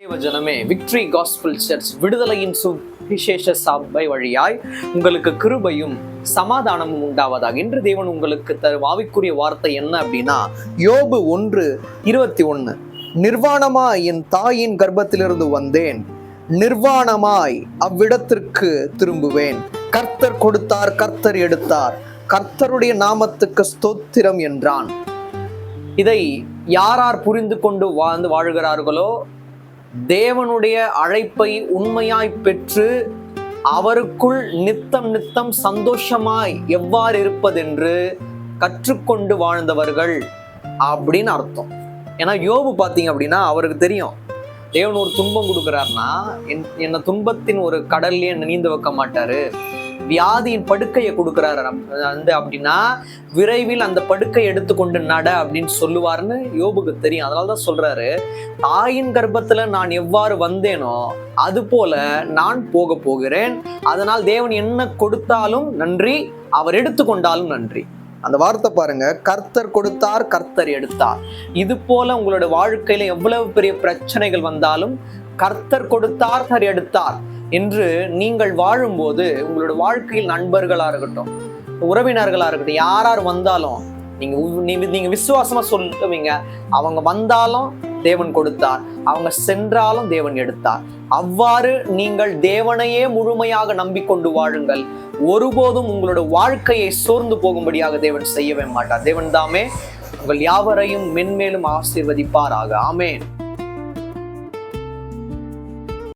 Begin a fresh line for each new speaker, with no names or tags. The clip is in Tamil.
தேவஜனமே, விக்டரி காஸ்பல் சர்ச் விடுதலையின் சுவிசேஷ சபை வழியாய் உங்களுக்கு கிருபையும் சமாதானமும் உண்டாவதாக. இன்று தேவன் உங்களுக்கு தரும் ஆவிக்குரிய வார்த்தை என்ன அப்படின்னா, யோபு 1:21. நிர்வாணமாய் என் தாயின் கர்ப்பத்திலிருந்து வந்தேன், நிர்வாணமாய் அவ்விடத்திற்கு திரும்புவேன். கர்த்தர் கொடுத்தார், கர்த்தர் எடுத்தார், கர்த்தருடைய நாமத்துக்கு ஸ்தோத்திரம் என்றான். இதை யார் புரிந்து கொண்டு வாழ்கிறார்களோ, தேவனுடைய அழைப்பை உண்மையாய் பெற்று அவருக்குள் நித்தம் சந்தோஷமாய் எவ்வாறு இருப்பதென்று கற்றுக்கொண்டு வாழ்ந்தவர்கள் அப்படின்னு அர்த்தம். ஏன்னா யோபு பார்த்தீங்க அப்படின்னா அவருக்கு தெரியும், தேவன் ஒரு துன்பம் கொடுக்குறாருன்னா என்னை துன்பத்தின் ஒரு கடல்லே நீந்த வைக்க மாட்டாரு. வியாதியின் படுக்கையை கொடுக்குறாரு அப்படின்னா விரைவில் அந்த படுக்கை எடுத்துக்கொண்டு நட அப்படின்னு சொல்லுவாருன்னு யோபுக்கு தெரியும். அதனாலதான் சொல்றாரு, தாயின் கர்ப்பத்துல நான் எவ்வாறு வந்தேனோ அது போல நான் போக போகிறேன். அதனால் தேவன் என்ன கொடுத்தாலும் நன்றி, அவர் எடுத்துக்கொண்டாலும் நன்றி. அந்த வார்த்தை பாருங்க, கர்த்தர் கொடுத்தார், கர்த்தர் எடுத்தார். இது போல உங்களோட வாழ்க்கையில எவ்வளவு பெரிய பிரச்சனைகள் வந்தாலும் கர்த்தர் கொடுத்தார், கர்த்தர் எடுத்தார் என்று நீங்கள் வாழும்போது உங்களோட வாழ்க்கையில் நண்பர்களா இருக்கட்டும், உறவினர்களா இருக்கட்டும், யார் வந்தாலும் நீங்க விசுவாசமா சொல்லுவீங்க, அவங்க வந்தாலும் தேவன் கொடுத்தார், அவங்க சென்றாலும் தேவன் எடுத்தார். அவ்வாறு நீங்கள் தேவனையே முழுமையாக நம்பிக்கொண்டு வாழுங்கள். ஒருபோதும் உங்களோட வாழ்க்கையை சோர்ந்து போகும்படியாக தேவன் செய்யவே மாட்டார். தேவன் தாமே உங்கள் யாவரையும் மென்மேலும் ஆசீர்வதிப்பாராக. ஆமென்.